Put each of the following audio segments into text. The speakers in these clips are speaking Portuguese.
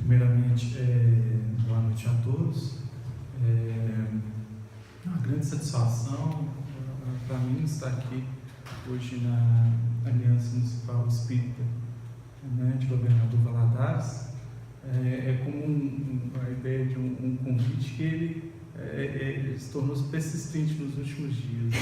Primeiramente, boa noite a todos. É uma grande satisfação para mim estar aqui hoje na Aliança Municipal Espírita, de Governador Valadares. É como a ideia de um convite que ele se tornou persistente nos últimos dias.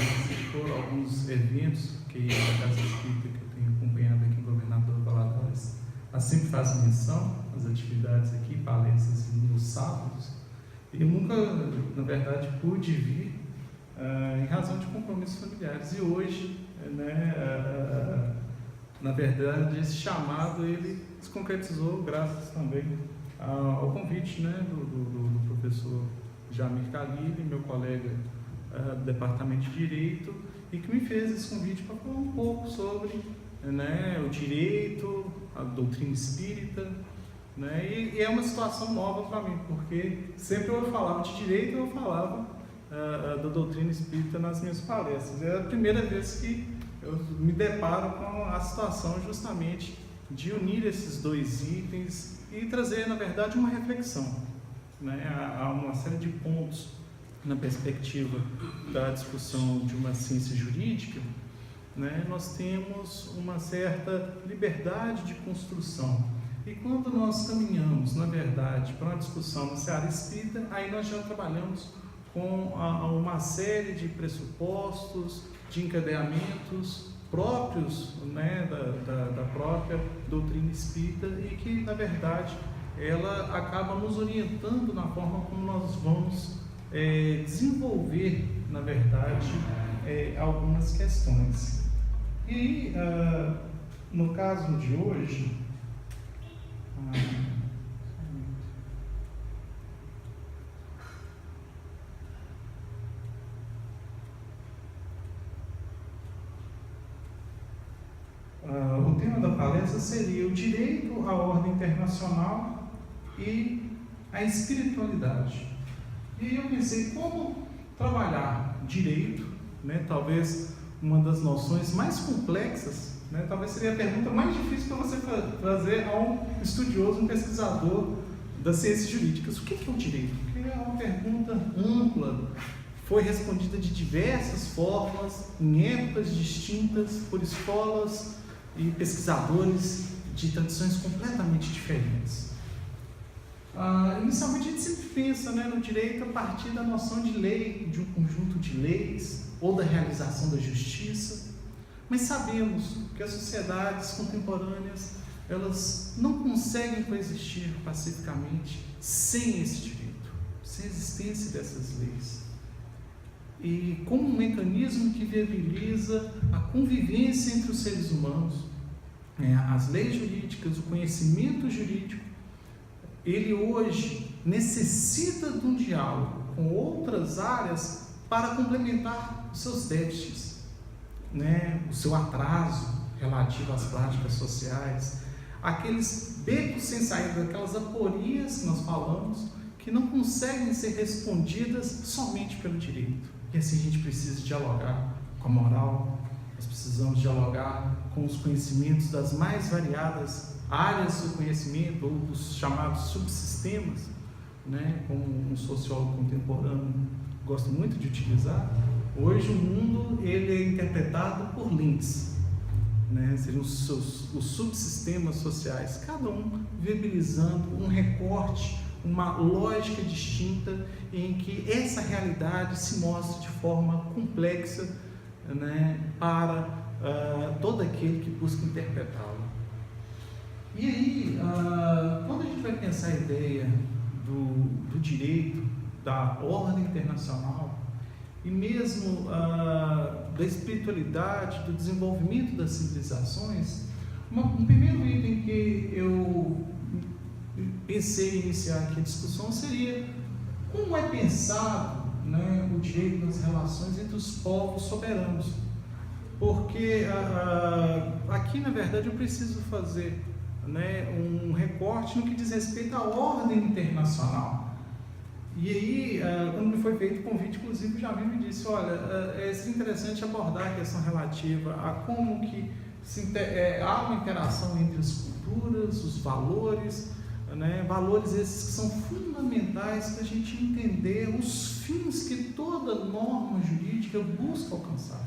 Por alguns eventos que a Casa Espírita que eu tenho acompanhado aqui em Governador Valadares sempre faz menção às atividades aqui, palestras nos sábados. Eu nunca, na verdade, pude vir em razão de compromissos familiares. E hoje, na verdade, esse chamado ele se concretizou graças também ao convite do professor Jamir Khalili, meu colega do Departamento de Direito, e que me fez esse convite para falar um pouco sobre o direito, a doutrina espírita, e é uma situação nova para mim, porque sempre eu falava de direito, eu falava da doutrina espírita nas minhas palestras. É a primeira vez que eu me deparo com a situação justamente de unir esses dois itens e trazer, na verdade, uma reflexão. Há uma série de pontos na perspectiva da discussão de uma ciência jurídica. Nós temos uma certa liberdade de construção. E quando nós caminhamos, na verdade, para uma discussão na seara espírita, aí nós já trabalhamos com uma série de pressupostos, de encadeamentos próprios da própria doutrina espírita e que, na verdade, ela acaba nos orientando na forma como nós vamos desenvolver, na verdade, algumas questões. E aí, no caso de hoje, o tema da palestra seria o direito à ordem internacional e a espiritualidade. E aí eu pensei como trabalhar direito, talvez uma das noções mais complexas, talvez seria a pergunta mais difícil para você fazer a um estudioso, um pesquisador das ciências jurídicas. O que é o direito? Porque é uma pergunta ampla, foi respondida de diversas formas, em épocas distintas, por escolas e pesquisadores de tradições completamente diferentes. Inicialmente a gente sempre pensa no direito a partir da noção de lei, de um conjunto de leis, ou da realização da justiça, mas sabemos que as sociedades contemporâneas elas não conseguem coexistir pacificamente sem esse direito, sem a existência dessas leis. E como um mecanismo que viabiliza a convivência entre os seres humanos, as leis jurídicas, o conhecimento jurídico, ele hoje necessita de um diálogo com outras áreas para complementar os seus déficits, o seu atraso relativo às práticas sociais, aqueles becos sem saída, aquelas aporias que nós falamos, que não conseguem ser respondidas somente pelo direito. E assim a gente precisa dialogar com a moral, nós precisamos dialogar com os conhecimentos das mais variadas áreas do conhecimento, ou dos chamados subsistemas, como um sociólogo contemporâneo gosta muito de utilizar. Hoje o mundo ele é interpretado por lentes, seriam os subsistemas sociais, cada um viabilizando um recorte, uma lógica distinta em que essa realidade se mostra de forma complexa para todo aquele que busca interpretá-la. E aí, quando a gente vai pensar a ideia do direito, da ordem internacional e mesmo da espiritualidade, do desenvolvimento das civilizações, um primeiro item que eu pensei em iniciar aqui a discussão seria como é pensado o direito nas relações entre os povos soberanos. Porque aqui, na verdade, eu preciso fazer um recorte no que diz respeito à ordem internacional. E aí, quando me foi feito o convite, inclusive, o Jamir me disse, olha, seria interessante abordar a questão relativa a como que há uma interação entre as culturas, os valores, né? Valores esses que são fundamentais para a gente entender os fins que toda norma jurídica busca alcançar,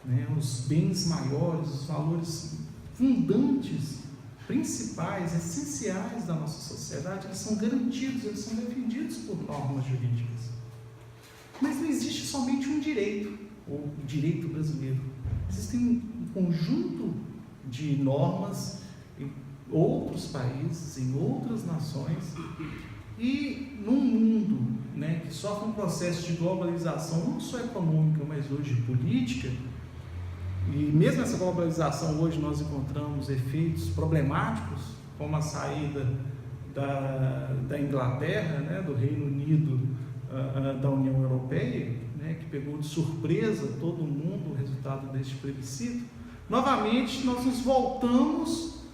né? Os bens maiores, os valores fundantes, principais, essenciais da nossa sociedade, eles são garantidos, eles são defendidos por normas jurídicas. Mas não existe somente um direito, ou o direito brasileiro. Existem um conjunto de normas em outros países, em outras nações, e num mundo, né, que sofre um processo de globalização, não só econômica, mas hoje política, e mesmo essa globalização hoje nós encontramos efeitos problemáticos, como a saída da Inglaterra, né, do Reino Unido, da União Europeia, né, que pegou de surpresa todo mundo o resultado deste plebiscito. Novamente nós nos voltamos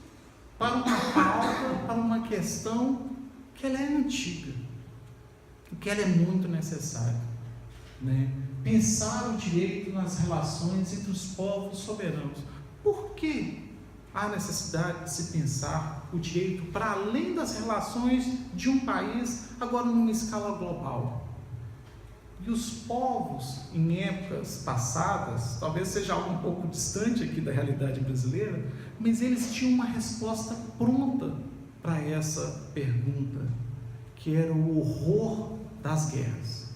para uma pauta, para uma questão que ela é antiga, que ela é muito necessária, né? Pensar o direito nas relações entre os povos soberanos. Por que há necessidade de se pensar o direito para além das relações de um país, agora numa escala global? E os povos, em épocas passadas, talvez seja algo um pouco distante aqui da realidade brasileira, mas eles tinham uma resposta pronta para essa pergunta, que era o horror das guerras.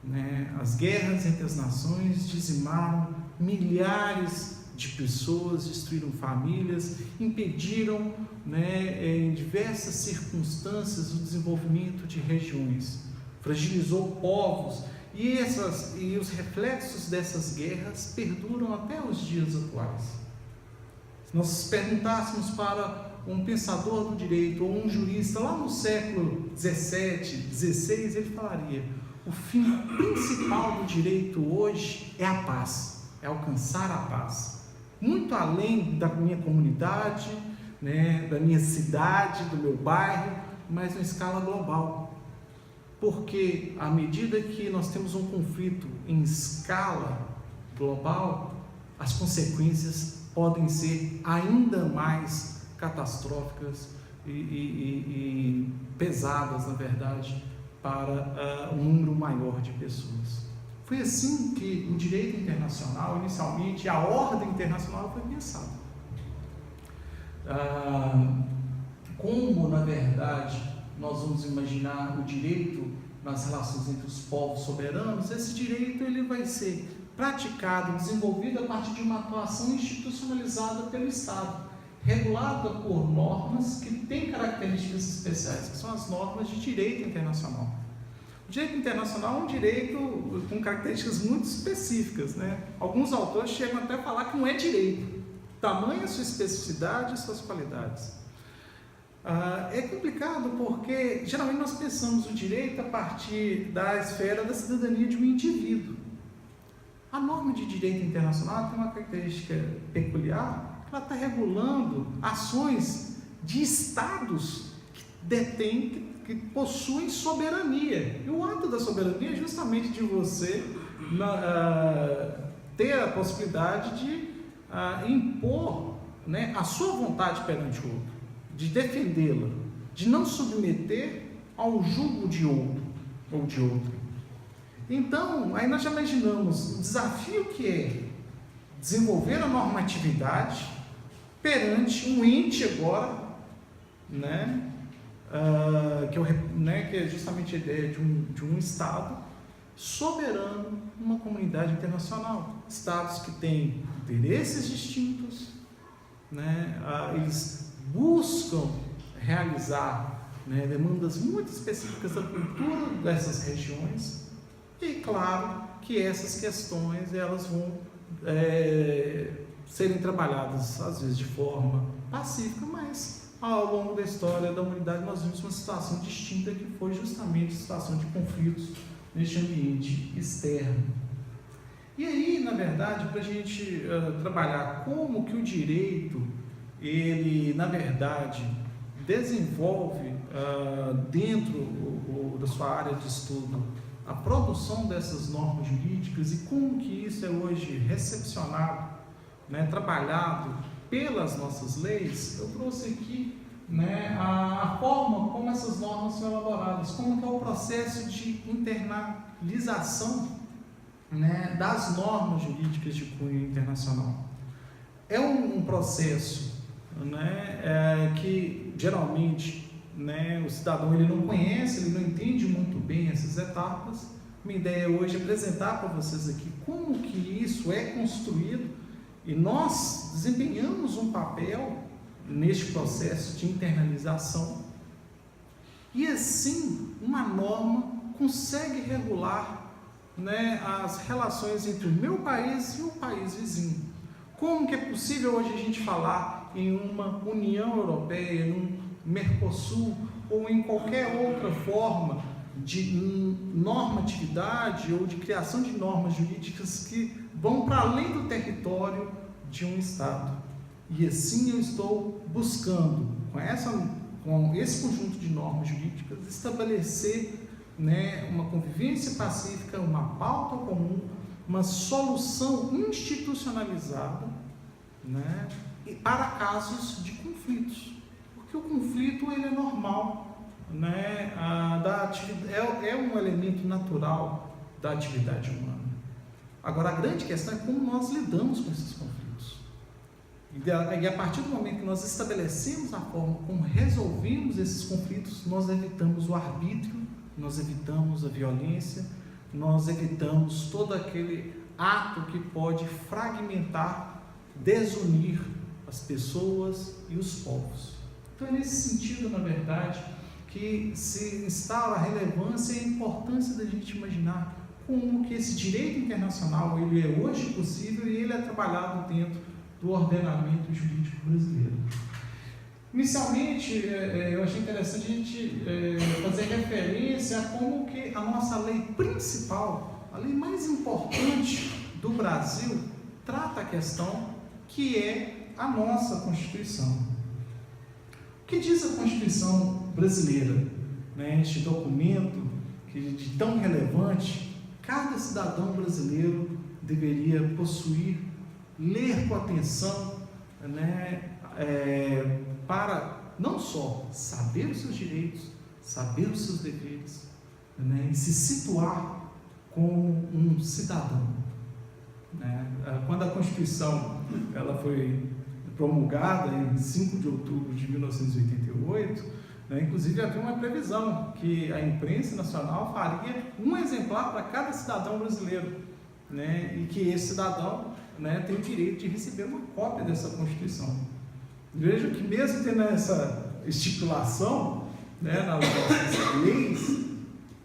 Né? As guerras entre as nações dizimaram milhares de pessoas, destruíram famílias, impediram, né, em diversas circunstâncias o desenvolvimento de regiões, fragilizou povos, e os reflexos dessas guerras perduram até os dias atuais. Se nós perguntássemos para um pensador do direito ou um jurista lá no século 17, 16, ele falaria: o fim principal do direito hoje é a paz, é alcançar a paz, muito além da minha comunidade, né, da minha cidade, do meu bairro, mas em escala global. Porque à medida que nós temos um conflito em escala global, as consequências podem ser ainda mais catastróficas e pesadas, na verdade, para um número maior de pessoas. Foi assim que o direito internacional, inicialmente, a ordem internacional foi pensada. Como, na verdade, nós vamos imaginar o direito nas relações entre os povos soberanos, esse direito ele vai ser praticado, desenvolvido a partir de uma atuação institucionalizada pelo Estado, regulada por normas que têm características especiais, que são as normas de direito internacional. O direito internacional é um direito com características muito específicas, né? Alguns autores chegam até a falar que não é direito, tamanha sua especificidade e suas qualidades. É complicado porque geralmente nós pensamos o direito a partir da esfera da cidadania de um indivíduo. A norma de direito internacional tem uma característica peculiar, que ela está regulando ações de estados que detêm, que possuem soberania. E o ato da soberania é justamente de você ter a possibilidade de impor, né, a sua vontade perante o outro, de defendê-la, de não submeter ao jugo de outro ou de outra. Então, aí nós já imaginamos o desafio que é desenvolver a normatividade perante um ente agora, né, que é justamente a ideia de um Estado soberano numa comunidade internacional. Estados que têm interesses distintos, né, eles buscam realizar, né, demandas muito específicas da cultura dessas regiões, e claro que essas questões elas vão serem trabalhadas às vezes de forma pacífica, mas ao longo da história da humanidade nós vimos uma situação distinta, que foi justamente a situação de conflitos neste ambiente externo. E aí, na verdade, para a gente trabalhar como que o direito, ele, na verdade, desenvolve dentro da sua área de estudo a produção dessas normas jurídicas e como que isso é hoje recepcionado, né, trabalhado pelas nossas leis, eu trouxe aqui né, a forma como essas normas são elaboradas, como que é o processo de internalização, né, das normas jurídicas de cunho internacional. É um processo, né, que geralmente, né, o cidadão ele não conhece, ele não entende muito bem essas etapas. Minha ideia hoje é apresentar para vocês aqui como que isso é construído e nós desempenhamos um papel neste processo de internalização e assim uma norma consegue regular, né, as relações entre o meu país e o país vizinho. Como que é possível hoje a gente falar em uma União Europeia, em um Mercosul ou em qualquer outra forma de normatividade ou de criação de normas jurídicas que vão para além do território de um Estado? E assim eu estou buscando, com esse conjunto de normas jurídicas, estabelecer, né, uma convivência pacífica, uma pauta comum, uma solução institucionalizada, né, para casos de conflitos. Porque o conflito ele é normal, né, é um elemento natural da atividade humana. Agora, a grande questão é como nós lidamos com esses conflitos. E a partir do momento que nós estabelecemos a forma como resolvemos esses conflitos, nós evitamos o arbítrio, nós evitamos a violência, nós evitamos todo aquele ato que pode fragmentar, desunir as pessoas e os povos. Então é nesse sentido, na verdade, que se instaura a relevância e a importância da gente imaginar como que esse direito internacional ele é hoje possível e ele é trabalhado dentro do ordenamento jurídico brasileiro. Inicialmente, eu achei interessante a gente fazer referência a como que a nossa lei principal, a lei mais importante do Brasil, trata a questão que é a nossa Constituição. O que diz a Constituição brasileira? Né, este documento que de tão relevante, cada cidadão brasileiro deveria possuir, ler com atenção, né, para não só saber os seus direitos, saber os seus deveres, né, e se situar como um cidadão. Né? Quando a Constituição ela foi promulgada em 5 de outubro de 1988, né, inclusive havia uma previsão que a imprensa nacional faria um exemplar para cada cidadão brasileiro, né, e que esse cidadão, né, tem o direito de receber uma cópia dessa Constituição. Veja que mesmo tendo essa estipulação, né, nas nossas leis,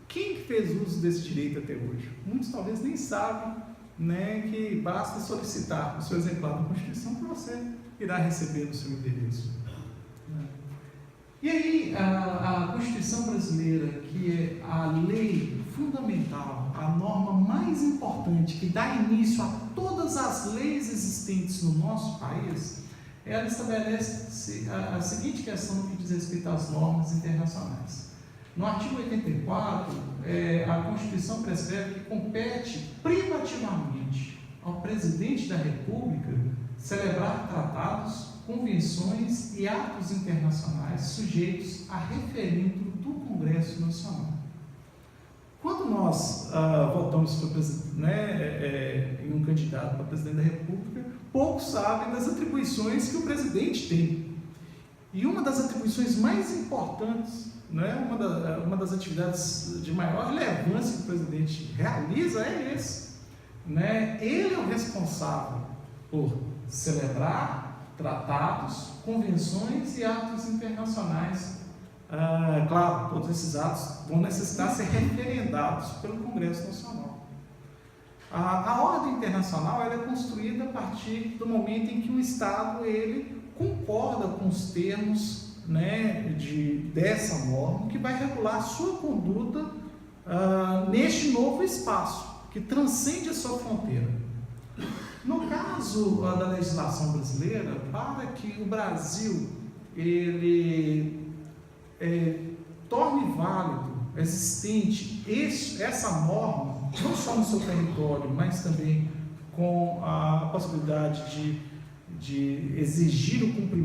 quem fez uso desse direito até hoje? Muitos talvez nem sabem, né, que basta solicitar o seu exemplar da Constituição que você irá receber no seu endereço. E aí a Constituição brasileira, que é a lei fundamental, a norma mais importante que dá início a todas as leis existentes no nosso país, ela estabelece a seguinte questão no que diz respeito às normas internacionais. No artigo 84, a Constituição prescreve que compete privativamente ao presidente da República celebrar tratados, convenções e atos internacionais sujeitos a referendo do Congresso Nacional. Quando nós votamos em um candidato para presidente da República, poucos sabem das atribuições que o presidente tem. E uma das atribuições mais importantes, né, uma das atividades de maior relevância que o presidente realiza é esse. Né? Ele é o responsável por celebrar tratados, convenções e atos internacionais. Claro, todos esses atos vão necessitar ser referendados pelo Congresso Nacional. A ordem internacional ela é construída a partir do momento em que o Estado ele concorda com os termos, né, dessa norma que vai regular a sua conduta neste novo espaço que transcende a sua fronteira. No caso da legislação brasileira, para que o Brasil ele torne válido, existente essa norma, não só no seu território, mas também com a possibilidade de exigir o cumprimento